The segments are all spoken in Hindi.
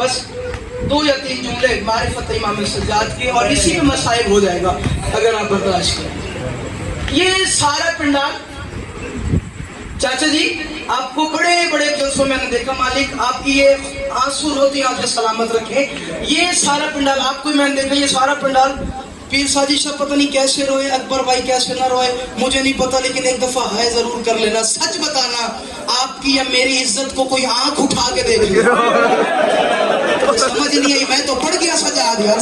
बस 2 या 3 जुमले मारिफत इमाम सज्जाद के और इसी में मसाइब हो जाएगा अगर आप बर्दाश्त करें। ये सारा पंडाल चाचा जी आपको बड़े बड़े जलसों में मैंने देखा, मालिक आपकी ये आंसू रोती आंखें सलामत रखे। ये सारा पंडाल आपको मैंने देखा, ये सारा पंडाल पीर साजी शाह पता नहीं कैसे रोए, अकबर भाई कैसे ना रोए मुझे नहीं पता, लेकिन एक दफा है जरूर कर लेना। सच बताना आपकी या मेरी इज्जत को कोई आंख उठा के देख लिया समझ नहीं आई, मैं तो पढ़ गया सजाद यार,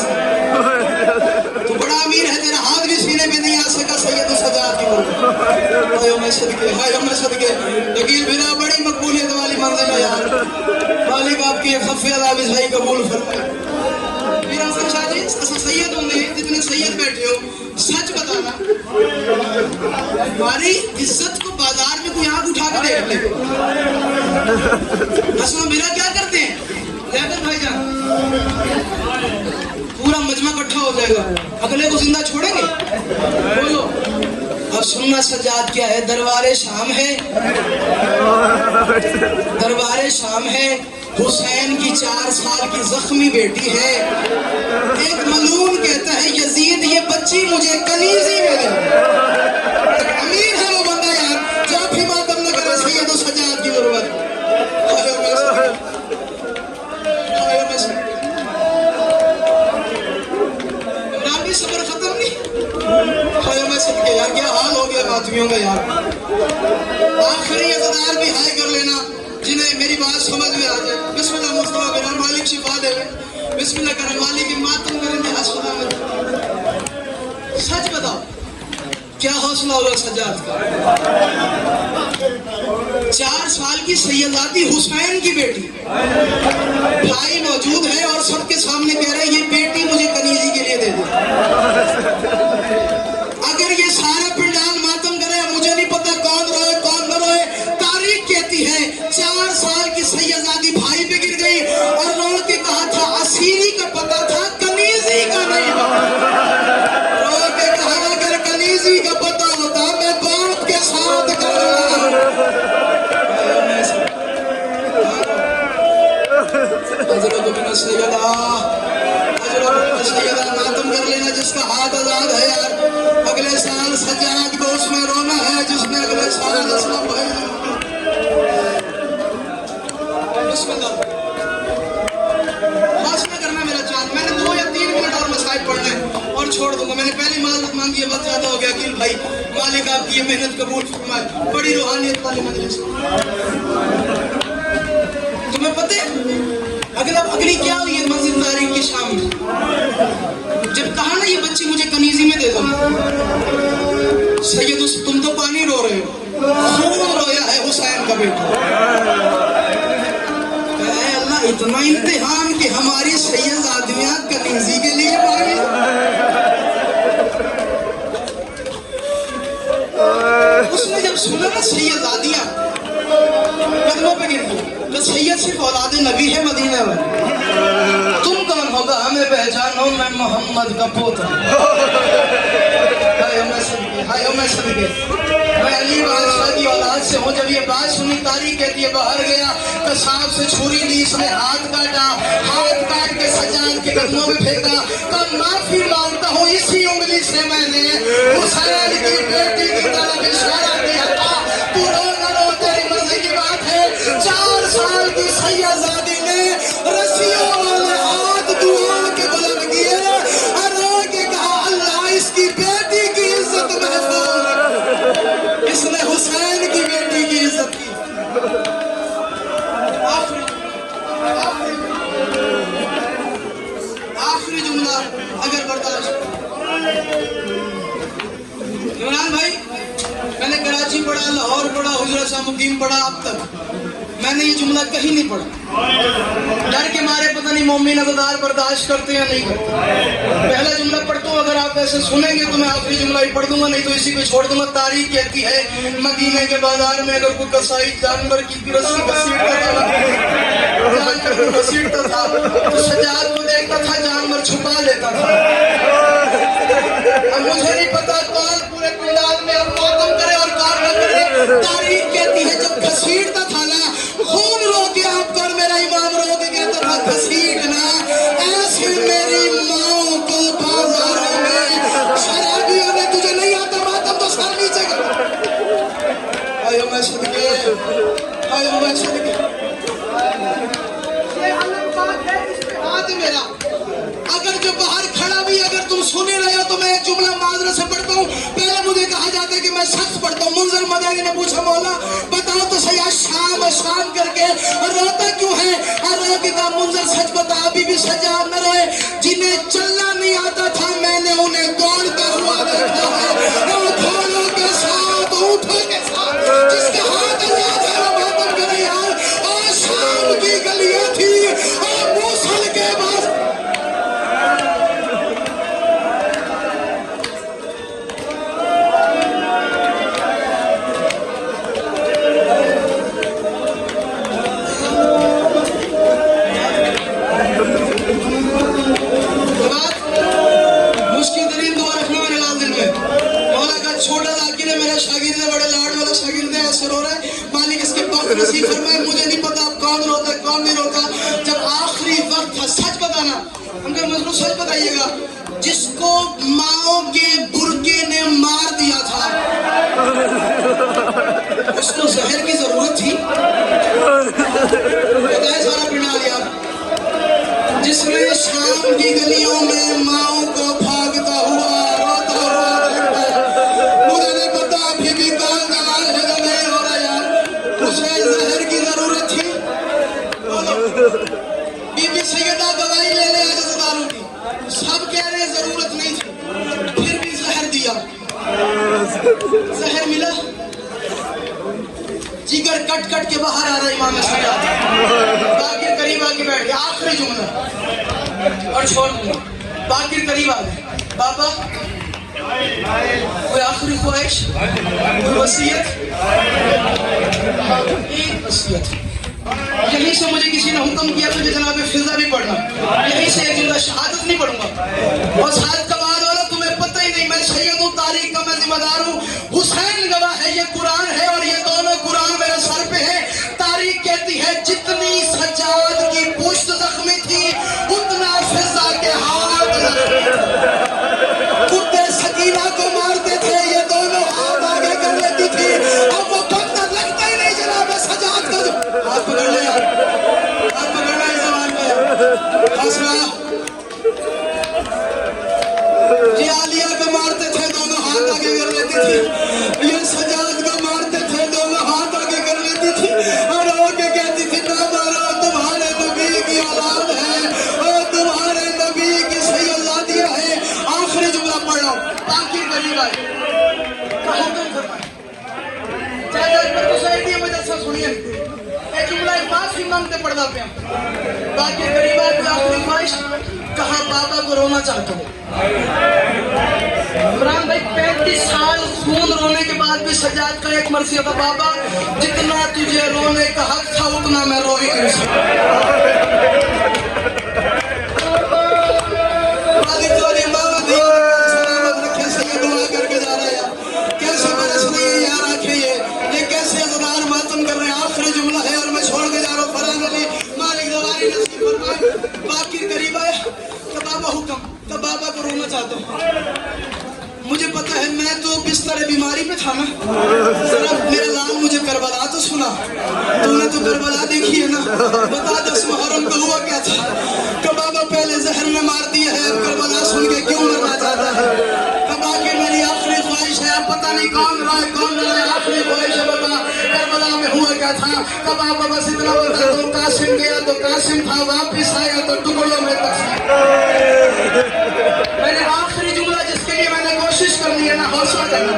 तू बड़ा अमीर है, तेरा हाथ भी सीने में नहीं आ सका सैयद सजाद की हायो मैं सदके वकील बिना बड़ी मकबूलियत वाली मंजिल है यार। मालिक आपकी ये खफ़े अज़ाब सही कबूल फरमाए। मेरा सच्चा जी सैयद होंगे जितने सैयद बैठे हो, सच बताना हमारी इज्जत को बाजार में कोई आंख उठा के देख ले। असला मेरा क्या करते हैं लियाकत भाईजान, पूरा मजमा इकट्ठा हो जाएगा, अगले को जिंदा छोड़ेंगे? बोलो। और सुनना सज्जाद क्या है, दरबारे शाम है, दरबारे शाम है, हुसैन की 4 साल की जख्मी बेटी है। एक मलून कहता है यजीद ये बच्ची मुझे कनीजी में दे। अमीर है वो बंदा यार, जब भी मातम न करे सैयद सज्जाद की जरूरत। सबर खत्म नहीं मैं सबके यार, क्या हाल हो गया आदमियों का यार। आखिरी अज़दार भी हाय कर लेना जिन्हें मेरी बात समझ में आ जाए। बिस्मिल्लाह मुस्तफा बिन मालिक शिफा दे, बिस्मिल्लाह कर मालिक की मातम करेंगे हौसला में। सच बताओ क्या हौसला होगा सज्जाद का? 4 साल की सैयदाती हुसैन की बेटी, भाई मौजूद है और सबके सामने कह रहे हैं ये बेटी मुझे कनीजी के लिए दे दे। अगर ये सारा पंडाल मातम करे, मुझे नहीं पता कौन रोए कौन न रोए, तारीख कहती है 4 साल की सैयदाती भाई पे गिर गई और रो के कहा था असीरी का पता था कनीजी का नहीं। रो के कहा अगर कनीजी का पता होता मैं बाप के साथ मातम कर लेना जिसका हाथ आजाद है यार। अगले साल सज्जाद को उसमें रोना है जिसने अगले साल असलम भाई। हौसला करना मेरा चांद, मैंने 2 या 3 मिनट और मसाइब पढ़ने और छोड़ दूंगा। मैंने पहली माजरत मांगी है, बहुत ज्यादा हो गया अकील भाई, मालिक आपकी ये मेहनत कबूल फरमाए। बड़ी रूहानियत वाली मजलिस। तुम्हें पता है अगली क्या हुई है मस्जिद तारीख की शाम में, जब कहा ना ये बच्ची मुझे कनीजी में दे दो, सैयद तुम तो पानी रो रहे हो, खून रोया है हुसैन का बेटा। अल्लाह इतना इम्तिहान कि हमारी सैयद आदमियां कनीजी के लिए मांगे। उसने जब सुना ना सैयद आदियां कदमों पे गिर गई, तो सैयद सिर्फ औलादे नबी है मदीना में। तुम कौन होगा हमें पहचानो, मैं मोहम्मद का पोता। मैं अली बादशाह की औलाद से हूँ। जब ये बात सुनी तारीख कहती है बाहर गया तो सांप से छुरी ली, इसने हाथ काटा, हाथ काट के सज्जाद के कदमों में फेंका, तब माफी मांगता हूँ इसी उंगली से मैंने हुसैन की बेटी की तरफ इशारा किया था। तू रो न रो, तेरी मर्जी की बात है। 4 साल की सैयदादी ने रस्सियों वाले हाथ दुआ के बुलंद किए और रो के कहा अल्लाह इसकी बेटी की इज्जत महफूज रखे। इसने हुसैन की बेटी की इज्जत की। आखिरी जुमला अगर बर्दाश्त। इमरान भाई मैंने कराची पढ़ा, लाहौर पढ़ा, हुजरा शामुद्दीन पढ़ा, अब तक मैंने ये जुमला कहीं नहीं पढ़ा। डर के मारे पता नहीं मोमिन अज़दार बर्दाश्त करते या नहीं करते। पहला जुमला पढ़ता हूँ, अगर आप ऐसे सुनेंगे तो मैं आखिरी जुमला ही पढ़ दूंगा, नहीं तो इसी को छोड़ दूंगा। तारीख कहती है मदीने के बाजार में अगर कोई कसाई जानवर की रस्सी घसीटता था तो सज्जाद को देखता था, जानवर छुपा लेता था। अब मुझे नहीं पता कौन पूरे पंडाल में अब मातम करे और कौन न करे। तारीख कहती है जब घसीटता था ना, खून रो के आप कर मेरा इमाम रो के कहता था घसीट साथ मेरा। अगर जो बाहर खड़ा भी अगर तुम सुने रहे हो तो मैं एक जुमला माजरा से पढ़ता हूँ। पहले मुझे कहा जाता है कि मैं सच पढ़ता हूँ। मुंजर मदानी ने पूछा मौला बताओ तो सही, शाम शाम करके रोता क्यों है? और रो के कहा मुंजर सच बता अभी भी सजाद न रोए, जिन्हें चलना नहीं आता था मैंने उन्हें दौड़ता हुआ देखा है। और घोड़ों के साथ ऊँटों के साथ जिसके हाथ आजाद है वो मातम करे यार। और शाम की गलियां थी और मूसल के बाद नसीब फरमाए। मुझे नहीं पता अब कौन रोता है कौन नहीं रोता। जब आखिरी वक्त था सच बताना, हमको मजबूत सच बताइएगा। जिसको माओ के बुरके ने मार दिया था उसको जहर की जरूरत थी? बताए सारा पिंडाल यार। जिसने शाम की गलियों में माओ को भागता हुआ रोता हुआ देखा, मुझे नहीं पता अभी भी कौन कमाल है जो नहीं हो रहा यार। उसे जहर की जरूरत थी? बीबी सैयदा दवाई ले ले आज दारू की, सब कह रहे जरूरत नहीं थी, फिर भी जहर दिया। जहर मिला, जिगर कट कट के बाहर आ रहा इमाम सज्जाद। बाकी करीब आके बैठ गया, आखिरी जुमला और छोड़ दूंगा। बाकी करीब आ गए, बाबा कोई आखिरी ख्वाहिश, कोई वसीयत? एक वसीयत, यहीं से मुझे किसी ने हुक्म किया तो जनाब फिजा भी पढ़ना, यहीं से एक जुमला शहादत नहीं पढ़ूंगा। और शहादत का बाद वाला तुम्हें पता ही नहीं, मैं सैयद हूँ, तारीख का मैं जिम्मेदार हूँ। हुसैन गवाह है, ये कुरान है और ये दोनों कुरान मेरे सर पे है। तारीख कहती है जितनी सज्जाद की पुश्त जख्मी थी उतना फिजा के हाथ जख्मी थे। कुत्ते सकीना को मारते थे, ये दोनों हाथ आगे कर लेती थी। अब वो वक्त लगता ही नहीं जनाब सज्जाद का। हाथ पकड़ ले यार, हाथ पकड़ना इस जबान पे हौसला। ये आलिया को मारते थे, दोनों हाथ आगे कर लेती थी। ये सज्जाद को मारते थे, दोनों हाथ आगे कर लेती थी। और आगे कहती थी ना मारो, तुम्हारे नबी की औलाद है और तुम्हारे नबी की सैयदादियां है। आखिरी जुमला पढ़ लो, बाकी करीब आए। कहाँ तक फरमाए चाहे अकबर सोसाइटी में मदरसा सुनिए, एक जुमला एक माफी मांगते पढ़ना पे बाकी करीब आए। आखिरी ख्वाहिश, कहा बाबा को रोना चाहता हूँ। इमरान भाई 35 साल खून रोने के बाद भी सज्जाद का एक मर्जी था, बाबा जितना तुझे रोने का हक था उतना मैं रो ही नहीं सकता। दुआ करके जा रहा है यार, कैसे बरस रही है यार आंखें, ये कैसे अज़दार मातम कर रहे हैं। आखिरी जुमला है और मैं छोड़ के जा रहा हूँ। फराज अली मालिक ज़वारी नसीब फरमाए। बाकी करीब आए तो बाबा हुक्म, तो बाबा को रोना चाहता हूँ। मुझे पता है मैं तो बिस्तर बीमारी पे था ना, जरा मेरा लाल मुझे करबला तो सुना। तूने तो करबला देखी है ना, बता 10 मुहर्रम को हुआ क्या था? तो बाबा पहले जहर में मार दिया है, अब करबला सुन के क्यों मरना चाहता है? बाकी मेरी आखिरी ख्वाहिश है, अब पता नहीं कौन रहा है कौन नहीं रहा। आखिरी ख्वाहिश है बता करबला में हुआ क्या था? तब आप बस इतना बता दो, कासिम गया तो कासिम था, वापिस आया तो टुकड़ों में तकसीम। मैंने आखिरी जुमला जिसके लिए मैंने कोशिश करनी है ना, हौसला करना,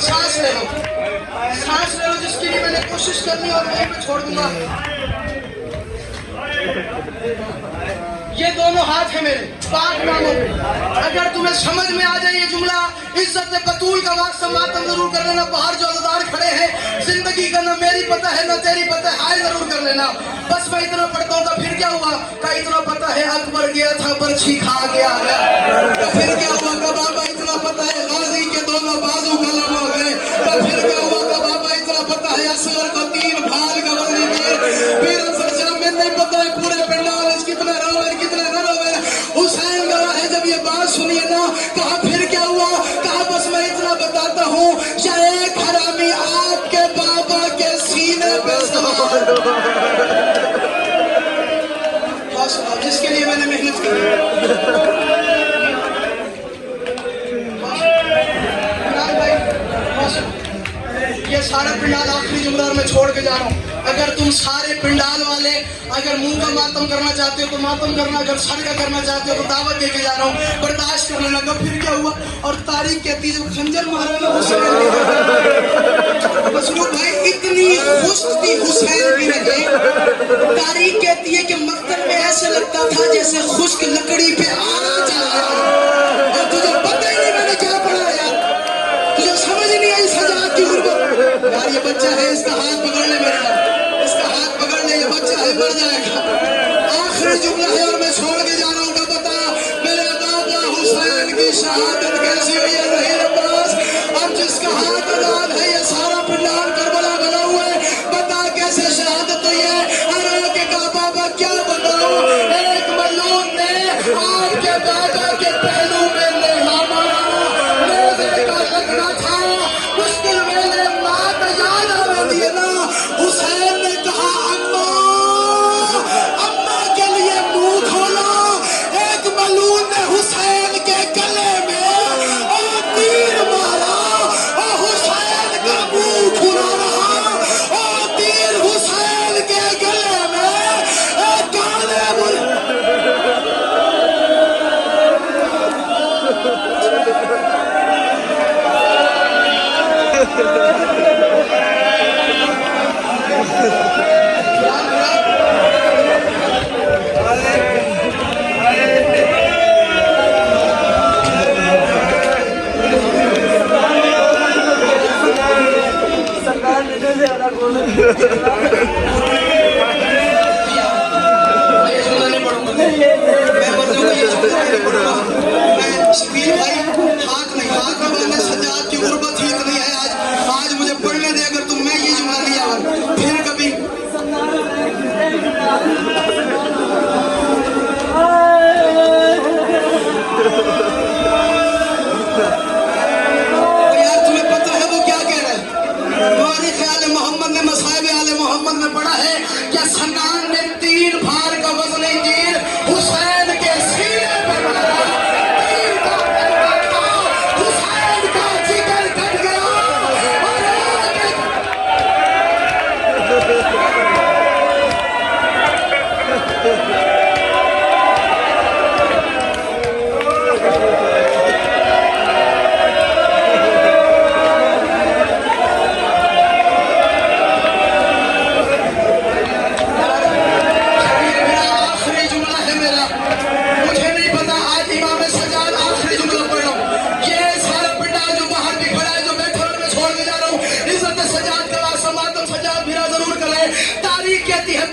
सांस ले लो, सांस ले लो, जिसके लिए मैंने कोशिश करनी और यहीं पे छोड़ दूंगा। ये दोनों हाथ है मेरे पाक नामों पे। अगर तुम्हें समझ में आ जाए ये जुमला, इज्जत बतूल का वास्ता मातम जरूर कर लेना। बाहर जो अज़दार खड़े हैं, जिंदगी का ना मेरी पता है ना तेरी पता है, हाय जरूर कर लेना। बस मैं इतना पढ़ता हूँ, फिर क्या हुआ का इतना पता है अकबर गया था बर्छी खा गया, तो फिर क्या हुआ का बाबा इतना पता है गाजी के दोनों बाजू कलम हो गए, तो फिर क्या हुआ का बाबा इतना पता है असगर को 3 भाल का बदली दिए। फिर सरचा में नहीं पता है पूरे पंडाल कितना रोवे कितना न रोवे। हुसैन गवाह है, जब ये बात सुनिए ना, कहा फिर क्या हुआ? कहा बस मैं इतना बताता हूँ, एक हरामी आपके बाबा के सीने पे सवार, जिसके लिए मैंने ये सारा पिंडाल आखिरी जुमला में छोड़ के जा रहा हूँ। अगर तुम सारे पिंडाल वाले अगर मुंह का मातम करना चाहते हो तो मातम करना, अगर सर का करना चाहते हो तो दावत देके जा रहा हूँ, बर्दाश्त करने लगा। फिर क्या हुआ? और तारीख कहती है जब खंजर मारा ना हुसैन भाई इतनी खुश्क थी हुसैन की रगे, तारीख कहती है कि मक्तल में ऐसे लगता था जैसे खुश्क लकड़ी पे आना चल रहा है। और तुझे पता ही नहीं मैंने क्या पढ़ा यार, तुझे समझ नहीं आई सजाद की गुर्बत। यार ये बच्चा है, इसका हाथ पकड़ ले मेरे यार, इसका हाथ पकड़ ले, ये बच्चा है मर जाएगा। आखिरी जुमला है और मैं छोड़ के जा रहा हूँ। का बता मेरे दादा हुसैन की शहादत कैसी हुई है रही अब्बास। अब जिसका हाथ आजाद है ये सारा पिंडाल करबला बना हुआ है, बता कैसे शहादत हुई है। अरे के बाबा क्या बताऊं, एक मलून ने आपके दादा के पहलू में लेहा मारा, लेज़े का लगना था मुश्किल वेले मात याद आवे दिए ना। हुसैन ने कहा अम्मा, अम्मा के लिए मुंह खोला। एक मलून ने हुसैन के गले में और तीर मारा और हुसैन का मुंह खुला रहा और तीर हुसैन के गले में काले मुल शबीर भाई हाथ में बंदे सजाद की गुर्बत ही इतनी है। आज मुझे पढ़ने दे, अगर तुम मैं ये जुमला नहीं आया फिर कभी। यार तुम्हें पता है वो क्या कह रहा है? तुम्हारे ख्याल मोहम्मद ने मसाइब आले मोहम्मद में पढ़ा है क्या? सनान ने 3 भार का वजन तीर हुसैन के सीने पे मारा, तीर का तलवा था, हुसैन का जिगर कट गया और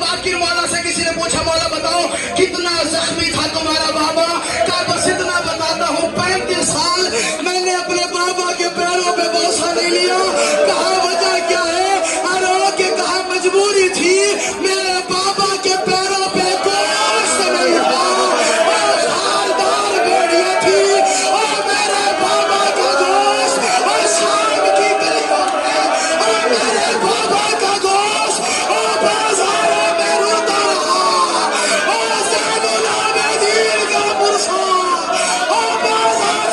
बाकी मौला से किसी ने पूछा मौला बताओ कितना जख्मी था तुम्हारा बाबा? कहा बस इतना बताता हूँ 35 साल मैंने अपने बाबा के पैरों पे बोसा नहीं लिया। कहा वजह क्या है? अरे के कहा मजबूरी थी, मेरे बाबा के पैरों पे गोश्त नहीं था और खारदार बेड़ियां थी और मेरे बाबा का गोश्त और शाम की गलियों में और मेरे बाबा का गोश्त और बाजारों में रोता रहा और ज़ैनुल आबिदीन का पुरसा और बाजार